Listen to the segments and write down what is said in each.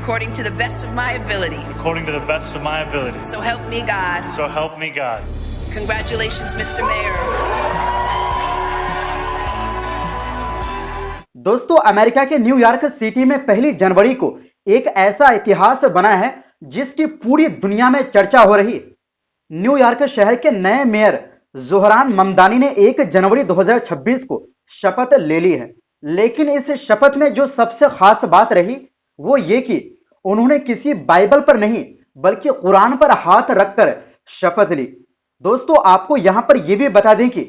according to the best of my ability. according to the best of my ability. So help me God. So help me God. Congratulations, Mr. Mayor. दोस्तों, America के New York city में 1 जनवरी को एक ऐसा इतिहास बना है जिसकी पूरी दुनिया में चर्चा हो रही है। न्यूयॉर्क शहर के नए मेयर ज़ोहरान ममदानी ने 1 जनवरी 2026 को शपथ ले ली है, लेकिन इस शपथ में जो सबसे खास बात रही वो ये कि उन्होंने किसी बाइबल पर नहीं बल्कि कुरान पर हाथ रखकर शपथ ली। दोस्तों, आपको यहां पर यह भी बता दें कि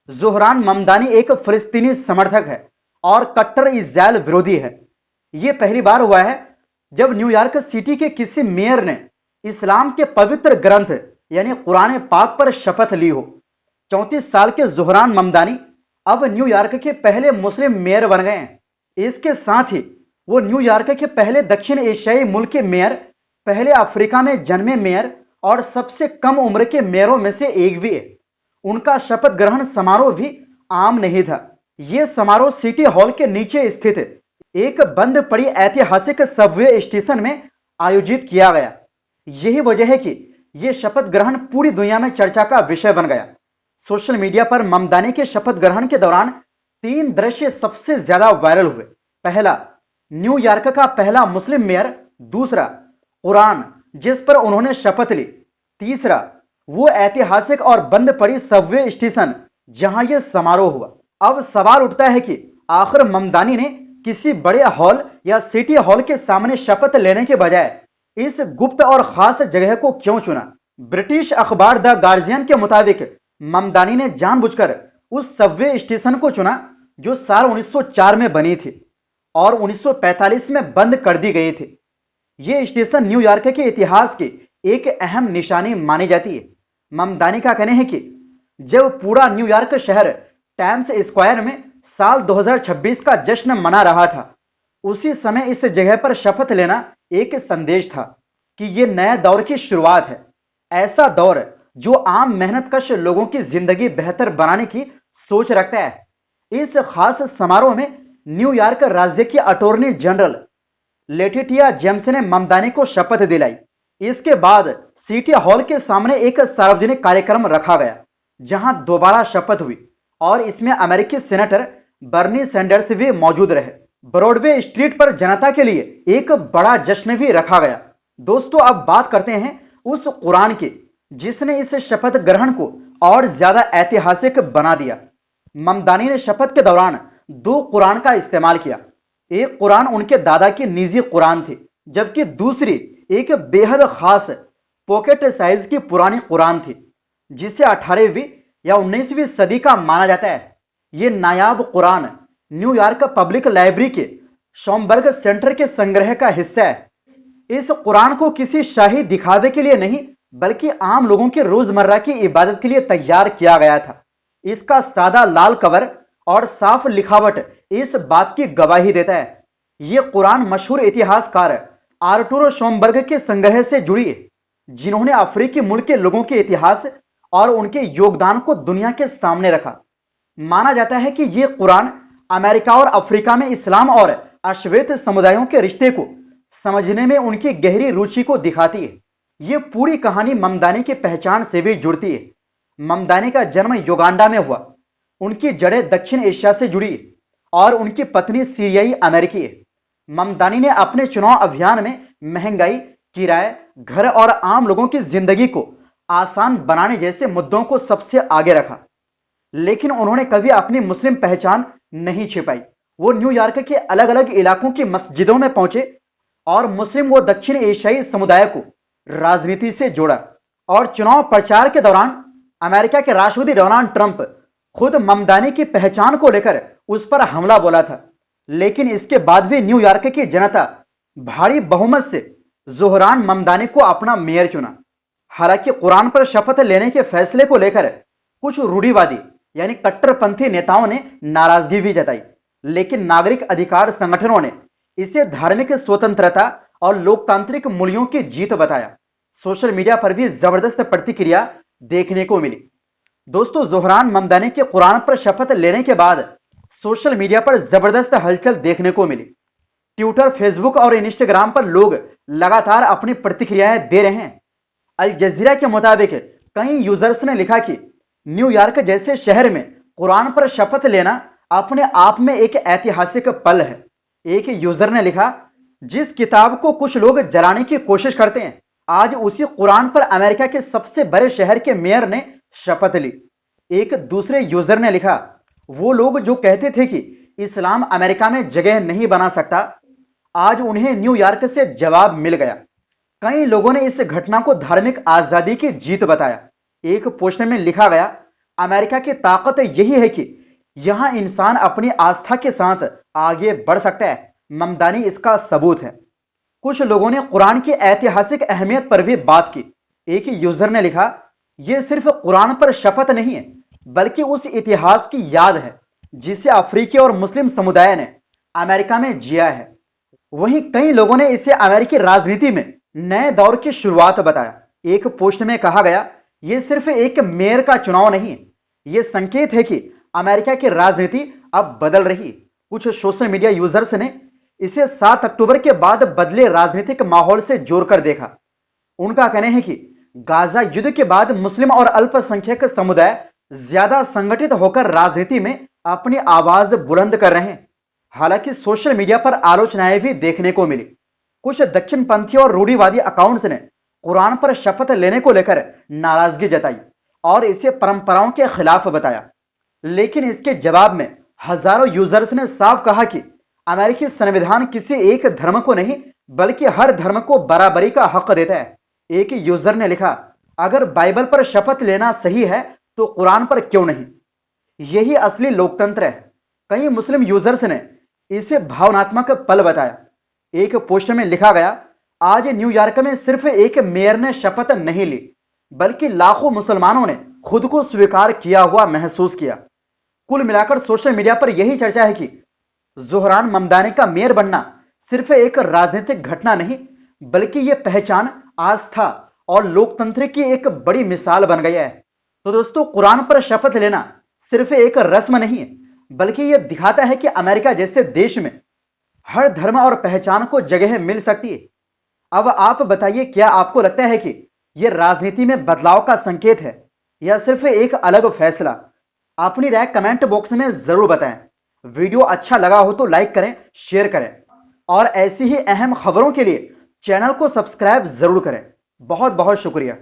ज़ोहरान ममदानी एक फिलिस्तीनी समर्थक है और कट्टर इज़राइल विरोधी है। यह पहली बार हुआ है जब न्यूयॉर्क सिटी के किसी मेयर ने इस्लाम के पवित्र ग्रंथ यानी कुरान पाक पर शपथ ली हो। 34 साल के ज़ोहरान ममदानी अब न्यूयॉर्क के पहले मुस्लिम मेयर बन गए हैं। इसके साथ ही वो न्यूयॉर्क के पहले दक्षिण एशियाई मुल्क के मेयर, पहले अफ्रीका में जन्मे मेयर और सबसे कम उम्र के मेयरों में से एक भी है। उनका शपथ ग्रहण समारोह भी आम नहीं था। यह समारोह सिटी हॉल के नीचे स्थित एक बंद पड़ी ऐतिहासिक सबवे स्टेशन में आयोजित किया गया। यही वजह है कि यह शपथ ग्रहण पूरी दुनिया में चर्चा का विषय बन गया। सोशल मीडिया पर ममदानी के शपथ ग्रहण के दौरान 3 दृश्य सबसे ज्यादा वायरल हुए। पहला, न्यूयॉर्क का पहला मुस्लिम मेयर। दूसरा, कुरान जिस पर उन्होंने शपथ ली। तीसरा, वो ऐतिहासिक और बंद पड़ी सबवे स्टेशन जहां यह समारोह हुआ। अब सवाल उठता है कि आखिर ममदानी ने किसी बड़े हॉल या सिटी हॉल के सामने शपथ लेने के बजाय इस गुप्त और खास जगह को क्यों चुना? ब्रिटिश अखबार द गार्जियन के मुताबिक ममदानी ने जानबूझकर उस सबवे स्टेशन को चुना जो साल 1904 में बनी थी और 1945 में बंद कर दी गई थी। यह स्टेशन न्यूयॉर्क के इतिहास की एक अहम निशानी मानी जाती है। ममदानी का कहना है कि जब पूरा न्यूयॉर्क शहर टाइम्स स्क्वायर में साल 2026 का जश्न मना रहा था, उसी समय इस जगह पर शपथ लेना एक संदेश था कि यह नए दौर की शुरुआत है। ऐसा दौर जो आम मेहनतकश लोगों की जिंदगी बेहतर बनाने की सोच रखता है। इस खास समारोह में न्यूयॉर्क राज्य की अटॉर्नी जनरल लेटिटिया जेम्स ने ममदानी को शपथ दिलाई। इसके बाद सिटी हॉल के सामने एक सार्वजनिक कार्यक्रम रखा गया जहां दोबारा शपथ हुई और इसमें अमेरिकी सेनेटर बर्नी सैंडर्स भी मौजूद रहे। ब्रॉडवे स्ट्रीट पर जनता के लिए एक बड़ा जश्न भी रखा गया। दोस्तों, अब बात करते हैं उस कुरान की जिसने इस शपथ ग्रहण को और ज्यादा ऐतिहासिक बना दिया। ममदानी ने शपथ के दौरान 2 कुरान का इस्तेमाल किया। एक कुरान उनके दादा की निजी कुरान थी, जबकि दूसरी एक बेहद खास पॉकेट साइज की पुरानी कुरान थी जिसे 18वीं या 19वीं सदी का माना जाता है। यह नायाब कुरान न्यूयॉर्क पब्लिक लाइब्रेरी के शॉमबर्ग सेंटर के संग्रह का हिस्सा है। इस कुरान को किसी शाही दिखावे के लिए नहीं बल्कि आम लोगों के रोजमर्रा की इबादत के लिए तैयार किया गया था। इसका सादा लाल कवर और साफ लिखावट इस बात की गवाही देता है। यह कुरान मशहूर इतिहासकार आर्टुरो शॉमबर्ग के संग्रह से जुड़ी है, जिन्होंने अफ्रीकी मुल्क के लोगों के इतिहास और उनके योगदान को दुनिया के सामने रखा। माना जाता है कि यह कुरान अमेरिका और अफ्रीका में इस्लाम और अश्वेत समुदायों के रिश्ते को समझने में उनकी गहरी रुचि को दिखाती है। यह पूरी कहानी ममदानी की पहचान से भी जुड़ती है। ममदानी का जन्म युगांडा में हुआ। उनकी जड़ें दक्षिण एशिया से जुड़ी और उनकी पत्नी सीरियाई अमेरिकी है। ममदानी ने अपने चुनाव अभियान में महंगाई, किराए, घर और आम लोगों की जिंदगी को आसान बनाने जैसे मुद्दों को सबसे आगे रखा, लेकिन उन्होंने कभी अपनी मुस्लिम पहचान नहीं छिपाई। वो न्यूयॉर्क के अलग अलग इलाकों की मस्जिदों में पहुंचे और मुस्लिम व दक्षिण एशियाई समुदाय को राजनीति से जोड़ा। और चुनाव प्रचार के दौरान अमेरिका के राष्ट्रपति डोनाल्ड ट्रंप खुद ममदानी की पहचान को लेकर उस पर हमला बोला था, लेकिन इसके बाद भी न्यूयॉर्क की जनता भारी बहुमत से ज़ोहरान ममदानी को अपना मेयर चुना। हालांकि कुरान पर शपथ लेने के फैसले को लेकर कुछ रूढ़िवादी यानी कट्टरपंथी नेताओं ने नाराजगी भी जताई, लेकिन नागरिक अधिकार संगठनों ने इसे धार्मिक स्वतंत्रता और लोकतांत्रिक मूल्यों की जीत बताया। सोशल मीडिया पर भी जबरदस्त प्रतिक्रिया देखने को मिली। दोस्तों, ज़ोहरान ममदानी के कुरान पर शपथ लेने के बाद सोशल मीडिया पर जबरदस्त हलचल देखने को मिली। ट्विटर, फेसबुक और इंस्टाग्राम पर लोग लगातार अपनी प्रतिक्रियाएं दे रहे हैं। अल जजीरा के मुताबिक कई यूजर्स ने लिखा कि न्यूयॉर्क जैसे शहर में कुरान पर शपथ लेना अपने आप में एक ऐतिहासिक पल है। एक यूजर ने लिखा, जिस किताब को कुछ लोग जलाने की कोशिश करते हैं, आज उसी कुरान पर अमेरिका के सबसे बड़े शहर के मेयर ने शपथ ली। एक दूसरे यूजर ने लिखा, वो लोग जो कहते थे कि इस्लाम अमेरिका में जगह नहीं बना सकता, आज उन्हें न्यूयॉर्क से जवाब मिल गया। कई लोगों ने इस घटना को धार्मिक आजादी की जीत बताया। एक पोस्ट में लिखा गया, अमेरिका की ताकत यही है कि यहां इंसान अपनी आस्था के साथ आगे बढ़ सकता है। ममदानी इसका सबूत है। कुछ लोगों ने कुरान की ऐतिहासिक अहमियत पर भी बात की। एक यूजर ने लिखा, यह सिर्फ कुरान पर शपथ नहीं है, बल्कि उस इतिहास की याद है जिसे अफ्रीकी और मुस्लिम समुदाय ने अमेरिका में जिया है। वहीं कई लोगों ने इसे अमेरिकी राजनीति में नए दौर की शुरुआत बताया। एक पोस्ट में कहा गया, यह सिर्फ एक मेयर का चुनाव नहीं है, यह संकेत है कि अमेरिका की राजनीति अब बदल रही। कुछ सोशल मीडिया यूजर्स ने इसे 7 अक्टूबर के बाद बदले राजनीतिक माहौल से जोड़कर देखा। उनका कहना है कि गाजा युद्ध के बाद मुस्लिम और अल्पसंख्यक समुदाय ज्यादा संगठित होकर राजनीति में अपनी आवाज बुलंद कर रहे हैं। हालांकि सोशल मीडिया पर आलोचनाएं भी देखने को मिली। कुछ दक्षिणपंथी और रूढ़िवादी अकाउंट्स ने कुरान पर शपथ लेने को लेकर नाराजगी जताई और इसे परंपराओं के खिलाफ बताया। लेकिन इसके जवाब में हजारों यूजर्स ने साफ कहा कि अमेरिकी संविधान किसी एक धर्म को नहीं, बल्कि हर धर्म को बराबरी का हक देता है। एक यूजर ने लिखा, अगर बाइबल पर शपथ लेना सही है तो कुरान पर क्यों नहीं? यही असली लोकतंत्र है। कई मुस्लिम यूजर्स ने इसे भावनात्मक पल बताया। एक पोस्ट में लिखा गया, आज न्यूयॉर्क में सिर्फ एक मेयर ने शपथ नहीं ली, बल्कि लाखों मुसलमानों ने खुद को स्वीकार किया हुआ महसूस किया। कुल मिलाकर सोशल मीडिया पर यही चर्चा है कि जोहरान ममदानी का मेयर बनना सिर्फ एक राजनीतिक घटना नहीं, बल्कि यह पहचान, आस्था और लोकतंत्र की एक बड़ी मिसाल बन गया है। तो दोस्तों, कुरान पर शपथ लेना सिर्फ एक रस्म नहीं है, बल्कि यह दिखाता है कि अमेरिका जैसे देश में हर धर्म और पहचान को जगह मिल सकती है। अब आप बताइए, क्या आपको लगता है कि यह राजनीति में बदलाव का संकेत है या सिर्फ एक अलग फैसला? अपनी राय कमेंट बॉक्स में जरूर बताएं। वीडियो अच्छा लगा हो तो लाइक करें, शेयर करें और ऐसी ही अहम खबरों के लिए चैनल को सब्सक्राइब जरूर करें। बहुत बहुत शुक्रिया।